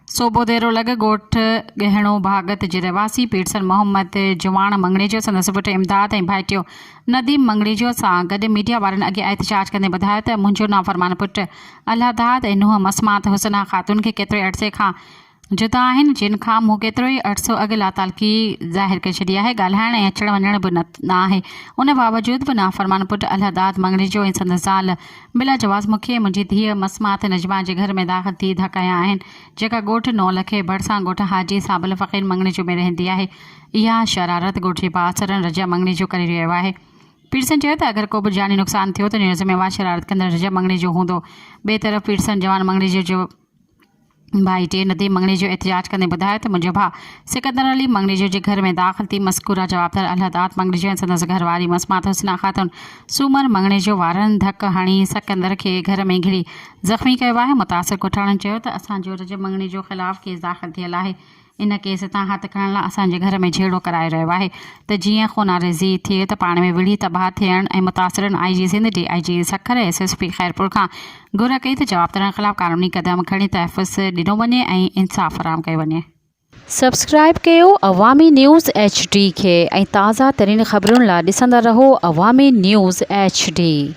सोबोदेरो लॻ ॻोठ गहणो भागत जे रहवासी पीरसन मोहम्मद जुवाण मंगणेजो संदसि पुटु इमदाद ऐं भाइटियो नदीम मंगणेजो सां गॾु मीडिया वारनि अॻे एहतजाज कंदे ॿुधायो त मुंहिंजो नाफ़रमान पुटु अल्लाहदाद ऐं नुंहुं मसमात हुसना ख़ातून खे केतिरे अरसे खां जुदा आहिनि, जिन खां मूं केतिरो ई अरसो अॻु लातालगी ज़ाहिर करे छॾी आहे। ॻाल्हाइण ऐं अचणु वञण बि न आहे। उन बावजूद बि नाफ़रमान पुटु अल्लाहदाद मंगणेजो ऐं संदसि ज़ाल बिला जवाज़ मूंखे मुंहिंजी धीअ मसमात नजमा जे घर में दाख़िल थी धकाया आहिनि, जेका ॻोठु नौल खे भरिसां ॻोठु हाजी साबिल फ़क़ीर मंगणेजो में रहंदी आहे। इहा शरारत ॻोठ जे पासरनि रजा मंगणेजो करे रहियो आहे। पीरसन चयो त अगरि को बि जानी नुक़सानु थियो त हुन जो ज़िम्मेवार शरारत कंदड़ रजा मंगणेजो हूंदो। ॿिए तरफ़ पीरसन जवान मंगणेजो जो भाई टे नदीम मंगणेजो एहतजाज कंदे ॿुधायो त मुंहिंजो भाउ सिकंदर अली मंगणेजो जे घर में दाख़िल थी मज़कूरा जवाबदार अल्लाहदाद मंगणेजो ऐं संदसि घरवारी मसमात हुसना ख़ातून सूमर मंगणेजो वारनि धक हणी सिकंदर खे घर में घिरी ज़ख़्मी कयो आहे। मुतासिर कोठाणनि चयो त असांजो रज मंगणेजो ख़िलाफ़ु केस दाख़िल थियल आहे। इन केस तां हथु खणण लाइ असांजे घर में झेड़ो कराए रहियो आहे त जीअं ख़ूनारेज़ी थिए त पाण में विढ़ी तबाह थियण ऐं मुतासिरनि IG सिंध DIG सखर ऐं SSP खैरपुर खां घुर कई त जवाबदारनि ख़िलाफ़ु क़ानूनी क़दम खणी तहफ़ुज़ ॾिनो वञे ऐं इंसाफ़ फ़राहम कयो वञे। सब्सक्राइब कयो अवामी न्यूज़ HD खे ऐं ताज़ा तरीन ख़बरुनि लाइ ॾिसंदा रहो अवामी न्यूज़ HD।